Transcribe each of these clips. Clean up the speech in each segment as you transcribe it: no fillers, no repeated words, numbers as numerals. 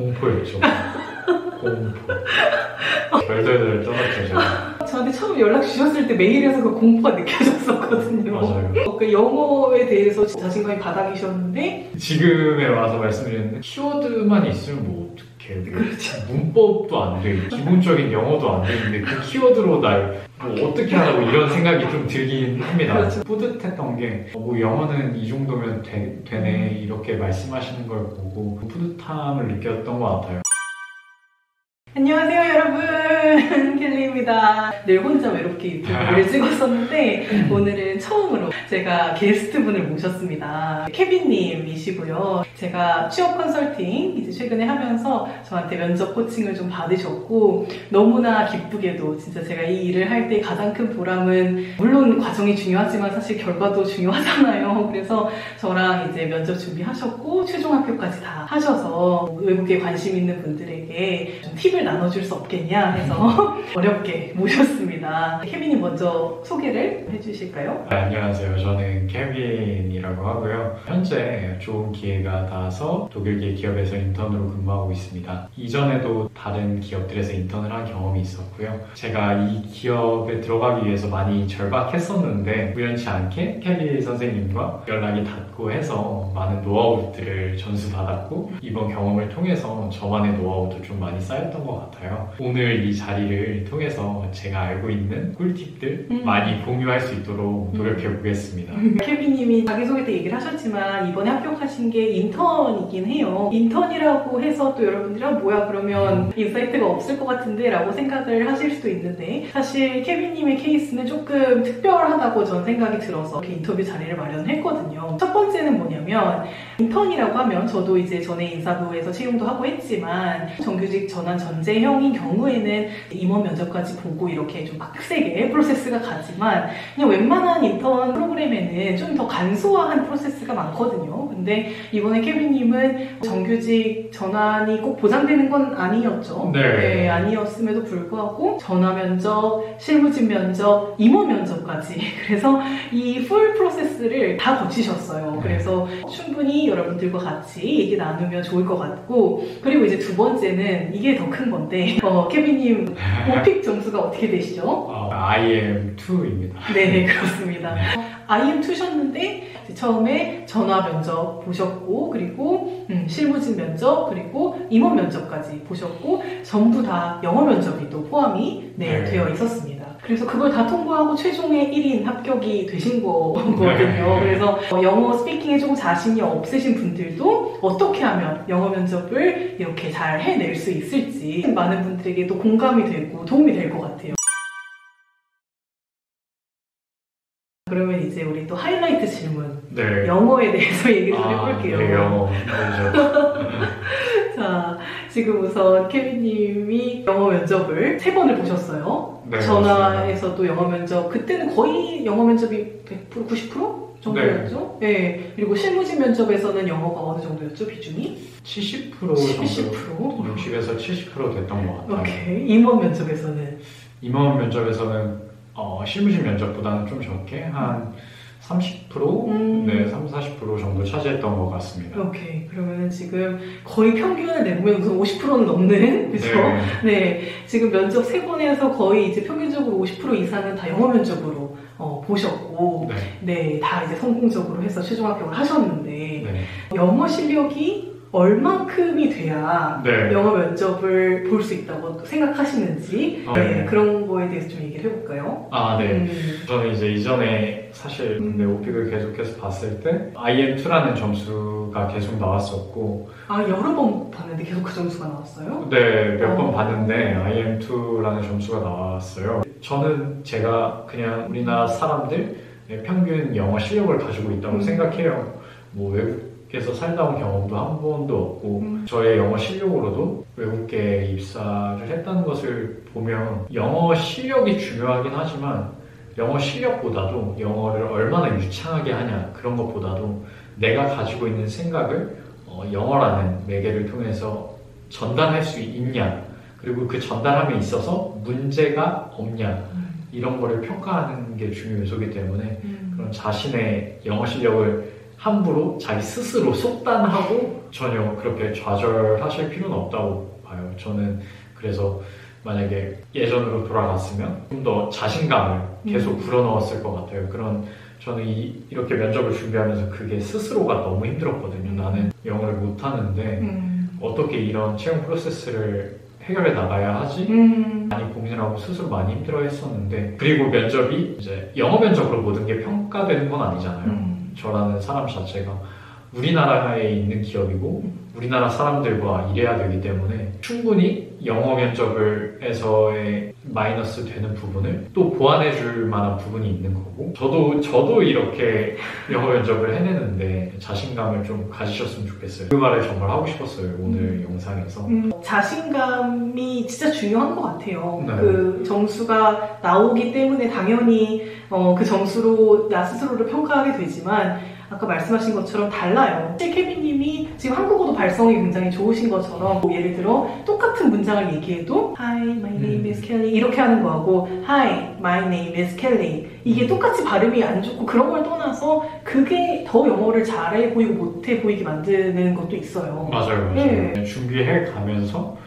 공포였죠. 공포. 덜덜덜 떨었죠, 제가. 저한테 처음 연락 주셨을 때 메일에서 그 공포가 느껴졌었거든요. 맞아요. 그 영어에 대해서 자신감이 바닥이셨는데 지금에 와서 말씀드렸는데 키워드만 있으면 뭐 어떡해. 그렇죠. 문법도 안 돼. 기본적인 영어도 안 되는데 그 키워드로 날 뭐 어떻게 하라고 이런 생각이 좀 들긴 합니다. 그렇죠. 뿌듯했던 게 뭐 영어는 이 정도면 되네 이렇게 말씀하시는 걸 보고 뿌듯함을 느꼈던 것 같아요. 안녕하세요 여러분, 켈리입니다. 늘 혼자 외롭게 유튜브를 찍었었는데 오늘은 처음으로 제가 게스트분을 모셨습니다. 케빈님이시고요. 제가 취업 컨설팅 이제 최근에 하면서 저한테 면접 코칭을 좀 받으셨고 너무나 기쁘게도 진짜 제가 이 일을 할 때 가장 큰 보람은 물론 과정이 중요하지만 사실 결과도 중요하잖아요. 그래서 저랑 이제 면접 준비하셨고 최종 합격까지 다 하셔서 외국에 관심 있는 분들에게 좀 팁을 나눠줄 수 없겠냐 해서 어렵게 모셨습니다. 케빈님 먼저 소개를 해주실까요? 네, 안녕하세요. 저는 케빈이라고 하고요. 현재 좋은 기회가 닿아서 독일계 기업에서 인턴으로 근무하고 있습니다. 이전에도 다른 기업들에서 인턴을 한 경험이 있었고요. 제가 이 기업에 들어가기 위해서 많이 절박했었는데 우연치 않게 케빈 선생님과 연락이 닿고 해서 많은 노하우들을 전수받았고 이번 경험을 통해서 저만의 노하우도 좀 많이 쌓였던 것 같아요. 오늘 이 자리를 통해서 제가 알고 있는 꿀팁들 많이 공유할 수 있도록 노력해 보겠습니다. 케빈님이 자기소개 때 얘기를 하셨지만 이번에 합격하신 게 인턴이긴 해요. 인턴이라고 해서 또 여러분들이 뭐야 그러면 인사이트가 없을 것 같은데 라고 생각을 하실 수도 있는데 사실 케빈님의 케이스는 조금 특별하다고 전 생각이 들어서 이렇게 인터뷰 자리를 마련했거든요. 첫 번째는 뭐냐면 인턴이라고 하면 저도 이제 전에 인사부에서 채용도 하고 했지만 정규직 전환 전제형인 경우에는 임원 면접까지 보고 이렇게 좀 빡세게 프로세스가 가지만 그냥 웬만한 인턴 프로그램에는 좀 더 간소화한 프로세스가 많거든요. 근데 이번에 케빈님은 정규직 전환이 꼭 보장되는 건 아니었죠. 네. 아니었음에도 불구하고 전화 면접, 실무진 면접, 임원 면접까지 그래서 이 풀 프로세스를 다 거치셨어요. 그래서 충분히 여러분들과 같이 얘기 나누면 좋을 것 같고 그리고 이제 두 번째는 이게 더 큰 건데 케빈님 오픽 점수가 어떻게 되시죠? IM2입니다. 네, 그렇습니다. IM2셨는데 처음에 전화 면접 보셨고 그리고 실무진 면접 그리고 임원 면접까지 보셨고 전부 다 영어 면접이 또 포함이 되어 있었습니다. 그래서 그걸 다 통과하고 최종의 1인 합격이 되신 거거든요. 그래서 영어 스피킹에 조금 자신이 없으신 분들도 어떻게 하면 영어 면접을 이렇게 잘 해낼 수 있을지 많은 분들에게 또 공감이 되고 도움이 될 것 같아요. 그러면 이제 우리 또 하이라이트 질문 네. 영어에 대해서 얘기를 좀 해볼게요. 네, 영어. 자, 지금 우선 케빈님이 영어 면접을 3번을 보셨어요. 네, 전화에서도 영어 면접, 그때는 거의 영어 면접이 100%, 90% 정도였죠? 네. 그리고 실무진 면접에서는 영어가 어느 정도였죠, 비중이? 70% 정도. 70%? 60에서 70% 됐던 것 같아요. 오케이. 임원 면접에서는? 임원 면접에서는 실무진 면접보다는 좀 적게 한 30%? 네, 30-40% 정도 차지했던 것 같습니다. 오케이. 그러면 지금 거의 평균을 내보면 우선 50%는 넘는, 그죠? 네. 지금 면접 3번에서 거의 이제 평균적으로 50% 이상은 다 영어 면접으로 보셨고, 네. 다 이제 성공적으로 해서 최종 합격을 하셨는데, 영어 실력이 얼만큼이 돼야 영어 면접을 볼 수 있다고 생각하시는지 그런 거에 대해서 좀 얘기를 해볼까요? 네. 저는 이제 이전에 사실 오픽을 계속해서 봤을 때 IM2라는 점수가 계속 나왔었고 여러 번 봤는데 계속 그 점수가 나왔어요? 네, 몇 번 봤는데 IM2라는 점수가 나왔어요. 저는 제가 그냥 우리나라 사람들 평균 영어 실력을 가지고 있다고 생각해요. 뭐 외국에서 살다 온 경험도 한 번도 없고 저의 영어 실력으로도 외국에 입사를 했다는 것을 보면 영어 실력이 중요하긴 하지만 영어 실력보다도 영어를 얼마나 유창하게 하냐 그런 것보다도 내가 가지고 있는 생각을 영어라는 매개를 통해서 전달할 수 있냐 그리고 그 전달함에 있어서 문제가 없냐 이런 거를 평가하는 게 중요 요소이기 때문에 그런 자신의 영어 실력을 함부로 자기 스스로 속단하고 전혀 그렇게 좌절하실 필요는 없다고 봐요. 저는 그래서 만약에 예전으로 돌아갔으면 좀 더 자신감을 계속 불어넣었을 것 같아요. 저는 이렇게 면접을 준비하면서 그게 스스로가 너무 힘들었거든요. 나는 영어를 못하는데 어떻게 이런 채용 프로세스를 해결해 나가야 하지? 많이 고민을 하고 스스로 많이 힘들어 했었는데, 그리고 면접이 이제 영어 면접으로 모든 게 평가되는 건 아니잖아요. 저라는 사람 자체가 우리나라에 있는 기업이고 우리나라 사람들과 일해야 되기 때문에 충분히 영어 면접을 해서의 마이너스 되는 부분을 또 보완해 줄 만한 부분이 있는 거고, 저도 이렇게 영어 면접을 해내는데 자신감을 좀 가지셨으면 좋겠어요. 그 말을 정말 하고 싶었어요, 오늘 영상에서. 자신감이 진짜 중요한 것 같아요. 네. 그 점수가 나오기 때문에 당연히 그 점수로 나 스스로를 평가하게 되지만, 아까 말씀하신 것처럼 달라요. 케빈님이 지금 한국어도 발성이 굉장히 좋으신 것처럼, 뭐 예를 들어 똑같은 문장을 얘기해도 Hi, my name is Kelly 이렇게 하는 거하고 Hi, my name is Kelly 이게 똑같이 발음이 안 좋고 그런 걸 떠나서 그게 더 영어를 잘해 보이고 못해 보이게 만드는 것도 있어요. 맞아요. 네. 준비해 가면서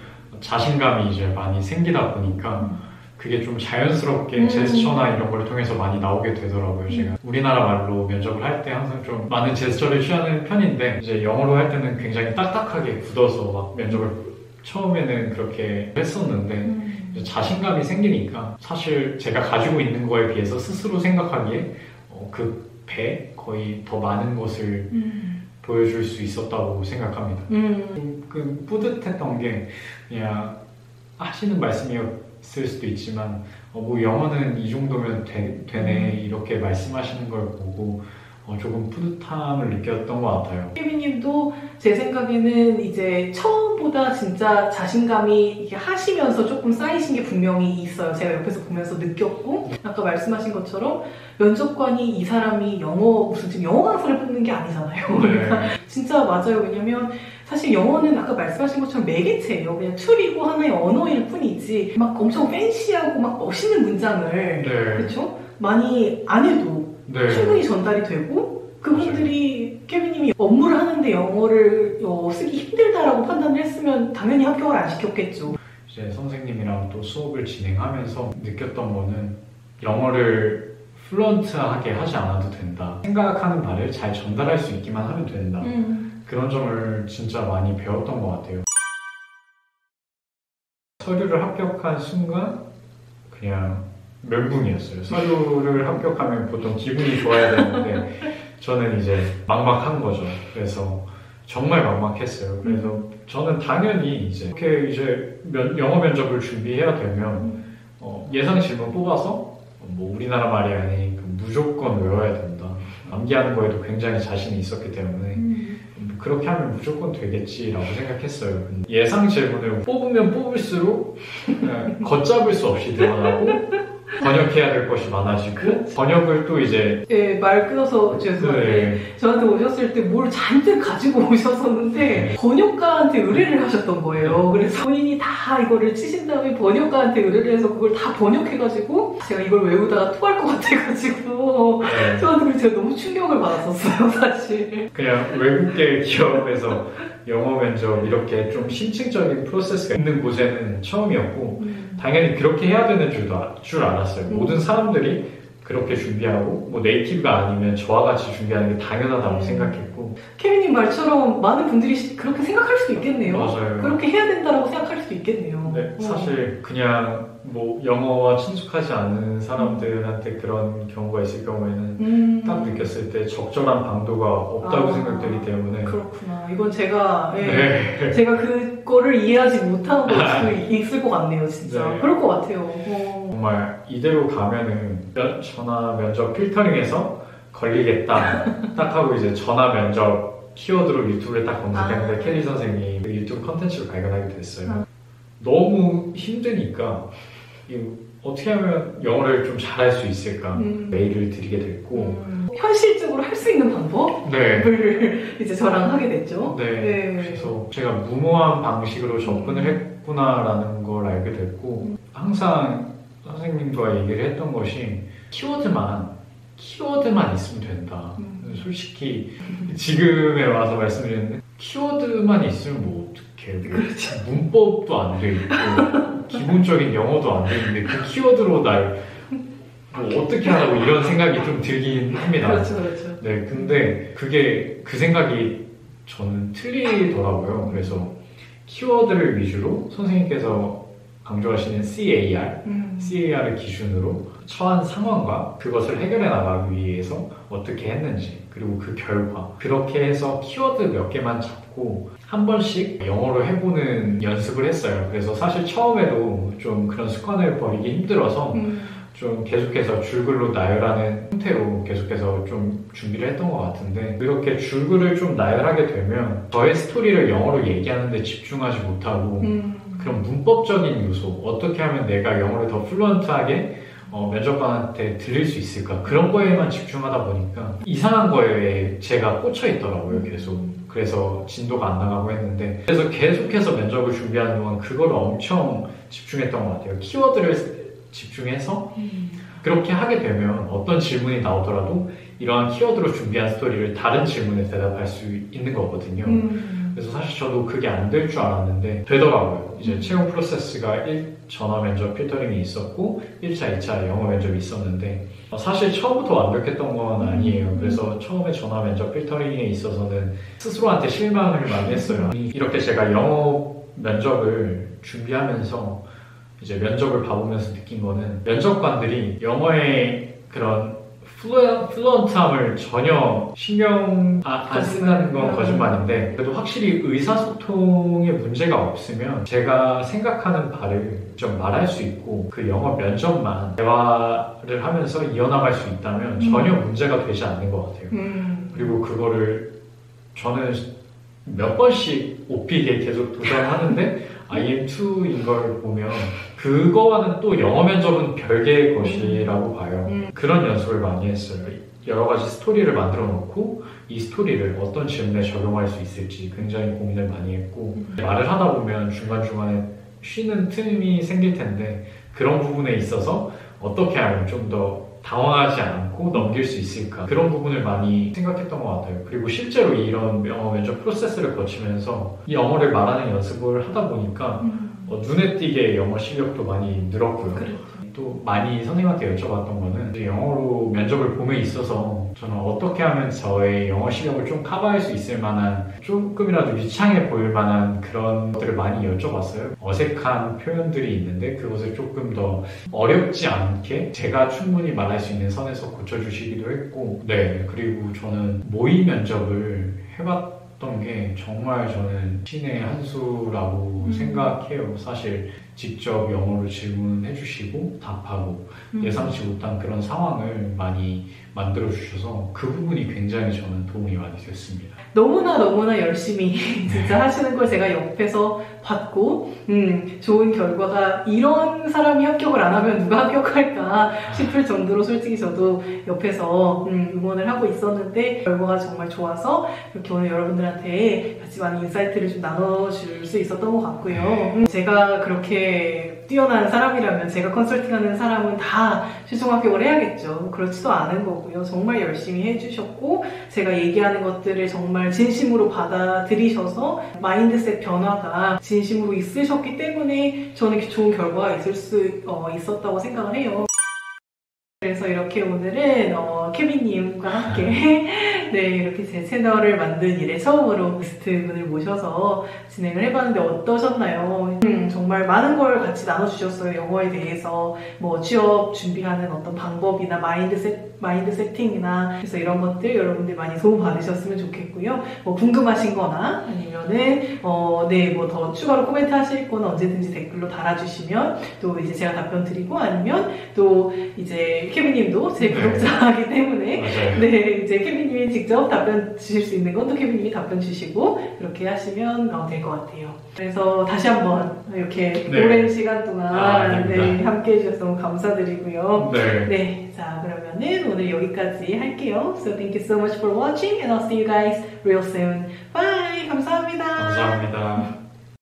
자신감이 이제 많이 생기다 보니까 그게 좀 자연스럽게 제스처나 이런 걸 통해서 많이 나오게 되더라고요. 제가 우리나라 말로 면접을 할 때 항상 좀 많은 제스처를 취하는 편인데, 이제 영어로 할 때는 굉장히 딱딱하게 굳어서 막 면접을 처음에는 그렇게 했었는데 이제 자신감이 생기니까 사실 제가 가지고 있는 거에 비해서 스스로 생각하기에 그 배 거의 더 많은 것을 보여줄 수 있었다고 생각합니다. 좀 뿌듯했던 게, 그냥 하시는 말씀이었을 수도 있지만 뭐 영어는 이 정도면 되네 이렇게 말씀하시는 걸 보고 조금 뿌듯함을 느꼈던 것 같아요. 케빈님도 제 생각에는 이제 처음보다 진짜 자신감이 이렇게 하시면서 조금 쌓이신 게 분명히 있어요. 제가 옆에서 보면서 느꼈고, 아까 말씀하신 것처럼 면접관이 이 사람이 무슨 지금 영어 강사를 뽑는 게 아니잖아요. 그러니까 진짜 맞아요. 왜냐면 사실 영어는 아까 말씀하신 것처럼 매개체예요. 그냥 툴이고 하나의 언어일 뿐이지 막 엄청 팬시하고 막 멋있는 문장을 그렇죠? 많이 안 해도 충분히 전달이 되고, 그분들이 케빈님이 업무를 하는데 영어를 쓰기 힘들다라고 판단을 했으면 당연히 합격을 안 시켰겠죠. 이제 선생님이랑 또 수업을 진행하면서 느꼈던 거는 영어를 플루언트하게 하지 않아도 된다. 생각하는 말을 잘 전달할 수 있기만 하면 된다. 그런 점을 진짜 많이 배웠던 것 같아요. 서류를 합격한 순간 그냥 멘붕이었어요. 서류를 합격하면 보통 기분이 좋아야 되는데 저는 이제 막막한 거죠. 그래서 정말 막막했어요. 그래서 저는 당연히 이렇게 영어 면접을 준비해야 되면 예상 질문 뽑아서 뭐 우리나라 말이 아니니까 무조건 외워야 된다. 암기하는 거에도 굉장히 자신이 있었기 때문에 그렇게 하면 무조건 되겠지라고 생각했어요. 예상 질문을 뽑으면 뽑을수록 걷잡을 수 없이 늘어나고 번역해야 될 것이 많아지고, 번역을 또 이제 말 끊어서 죄송한데 저한테 오셨을 때 뭘 잔뜩 가지고 오셨었는데 번역가한테 의뢰를 하셨던 거예요. 그래서 본인이 다 이거를 치신 다음에 번역가한테 의뢰를 해서 그걸 다 번역해가지고 제가 이걸 외우다가 토할 것 같아가지고 저한테 제가 너무 충격을 받았었어요, 사실. 그냥 외국계 기업에서 영어 면접 이렇게 좀 심층적인 프로세스가 있는 곳에는 처음이었고, 당연히 그렇게 해야 되는 줄 알았어요. 모든 사람들이 그렇게 준비하고 뭐 네이티브가 아니면 저와 같이 준비하는 게 당연하다고 생각했고, 케빈님 말처럼 많은 분들이 그렇게 생각할 수도 있겠네요. 맞아요. 그렇게 해야 된다고 생각할 수도 있겠네요. 네, 사실 그냥 뭐 영어와 친숙하지 않은 사람들한테 그런 경우가 있을 경우에는 딱 느꼈을 때 적절한 방도가 없다고 생각되기 때문에. 그렇구나. 이건 제가 제가 그거를 이해하지 못한 걸 수도 있을 것 같네요, 진짜. 그럴 것 같아요. 정말 이대로 가면은 전화 면접 필터링에서 걸리겠다 딱 하고 이제 전화 면접 키워드로 유튜브를 딱 검색했는데 켈리 선생님 그 유튜브 컨텐츠를 발견하게 됐어요. 너무 힘드니까 어떻게 하면 영어를 좀 잘할 수 있을까 메일을 드리게 됐고, 현실적으로 할 수 있는 방법을 이제 저랑 하게 됐죠. 그래서 제가 무모한 방식으로 접근을 했구나라는 걸 알게 됐고, 항상 선생님과 얘기를 했던 것이 키워드만 있으면 된다. 솔직히 지금에 와서 말씀드렸는데 키워드만 있으면 뭐 어떡해. 그렇죠. 문법도 안 돼 있고 기본적인 영어도 안 돼 있는데 그 키워드로 날 뭐 어떻게 하라고 이런 생각이 좀 들긴 합니다. 그렇죠, 그렇죠. 네, 근데 그게 그 생각이 저는 틀리더라고요. 그래서 키워드를 위주로 선생님께서 강조하시는 CAR을 기준으로 처한 상황과 그것을 해결해 나가기 위해서 어떻게 했는지 그리고 그 결과 그렇게 해서 키워드 몇 개만 잡고 한 번씩 영어로 해보는 연습을 했어요. 그래서 사실 처음에도 좀 그런 습관을 버리기 힘들어서 좀 계속해서 줄글로 나열하는 형태로 계속해서 좀 준비를 했던 것 같은데 이렇게 줄글을 좀 나열하게 되면 저의 스토리를 영어로 얘기하는데 집중하지 못하고 그런 문법적인 요소 어떻게 하면 내가 영어를 더 플루언트하게 면접관한테 들릴 수 있을까 그런 거에만 집중하다 보니까 이상한 거에 제가 꽂혀 있더라고요 계속. 그래서 진도가 안 나가고 했는데 그래서 계속해서 면접을 준비하는 동안 그걸 엄청 집중했던 것 같아요. 키워드를 집중해서 그렇게 하게 되면 어떤 질문이 나오더라도 이러한 키워드로 준비한 스토리를 다른 질문에 대답할 수 있는 거거든요. 그래서 사실 저도 그게 안 될 줄 알았는데 되더라고요. 이제 채용 프로세스가 전화 면접 필터링이 있었고 1차, 2차 영어 면접이 있었는데 사실 처음부터 완벽했던 건 아니에요. 그래서 처음에 전화 면접 필터링에 있어서는 스스로한테 실망을 많이 했어요. 이렇게 제가 영어 면접을 준비하면서 이제 면접을 봐보면서 느낀 거는 면접관들이 영어의 그런 플루언트함을 전혀 신경 안 쓴다는 건 거짓말인데 그래도 확실히 의사소통에 문제가 없으면 제가 생각하는 바를 좀 말할 수 있고 그 영어 면접만 대화를 하면서 이어나갈 수 있다면 전혀 문제가 되지 않는 것 같아요. 그리고 그거를 저는 몇 번씩 오피게 계속 도전하는데 IM2인 걸 보면 그거와는 또 영어 면접은 별개의 것이라고 봐요. 그런 연습을 많이 했어요. 여러 가지 스토리를 만들어 놓고 이 스토리를 어떤 질문에 적용할 수 있을지 굉장히 고민을 많이 했고 말을 하다 보면 중간중간에 쉬는 틈이 생길 텐데 그런 부분에 있어서 어떻게 하면 좀 더 당황하지 않고 넘길 수 있을까 그런 부분을 많이 생각했던 것 같아요. 그리고 실제로 이런 영어 면접 프로세스를 거치면서 이 영어를 말하는 연습을 하다 보니까 눈에 띄게 영어 실력도 많이 늘었고요. 그렇죠. 또 많이 선생님한테 여쭤봤던 거는 영어로 면접을 봄에 있어서 저는 어떻게 하면 저의 영어 실력을 좀 커버할 수 있을 만한 조금이라도 유창해 보일 만한 그런 것들을 많이 여쭤봤어요. 어색한 표현들이 있는데 그것을 조금 더 어렵지 않게 제가 충분히 말할 수 있는 선에서 고쳐주시기도 했고 네 그리고 저는 모의 면접을 해봤던 게 정말 저는 신의 한 수라고 생각해요. 사실 직접 영어로 질문해 주시고 답하고 예상치 못한 그런 상황을 많이 만들어 주셔서 그 부분이 굉장히 저는 도움이 많이 됐습니다. 너무나 열심히 진짜 하시는 걸 제가 옆에서 봤고 좋은 결과가 이런 사람이 합격을 안 하면 누가 합격할까 싶을 정도로 솔직히 저도 옆에서 응원을 하고 있었는데 결과가 정말 좋아서 이렇게 오늘 여러분들한테 같이 많은 인사이트를 좀 나눠줄 수 있었던 것 같고요. 제가 그렇게 뛰어난 사람이라면 제가 컨설팅하는 사람은 다 최종 합격을 해야겠죠. 그렇지도 않은 거고요. 정말 열심히 해주셨고 제가 얘기하는 것들을 정말 진심으로 받아들이셔서 마인드셋 변화가 진심으로 있으셨기 때문에 저는 좋은 결과가 있을 수 있었다고 생각을 해요. 그래서 이렇게 오늘은 케빈님과 함께 네 이렇게 제 채널을 만든 이래 처음으로 게스트분을 모셔서 진행을 해봤는데 어떠셨나요? 정말 많은 걸 같이 나눠주셨어요. 영어에 대해서 뭐 취업 준비하는 어떤 방법이나 마인드 세팅이나 그래서 이런 것들 여러분들 많이 도움 받으셨으면 좋겠고요. 뭐 궁금하신 거나 아니면은 네 뭐 더 추가로 코멘트 하실 거는 언제든지 댓글로 달아주시면 또 이제 제가 답변 드리고 아니면 또 이제 케빈님도 제 구독자이기 때문에 맞아요. 네 이제 케빈님이 직접 답변 주실 수 있는 건 또 케빈님이 답변 주시고 이렇게 하시면 될 것 같아요. 그래서 다시 한번 이렇게 오랜 시간 동안 네, 함께 해주셔서 너무 감사드리고요. 네, 자 그러면은 오늘 여기까지 할게요. So thank you so much for watching and I'll see you guys real soon. Bye! 감사합니다. 감사합니다.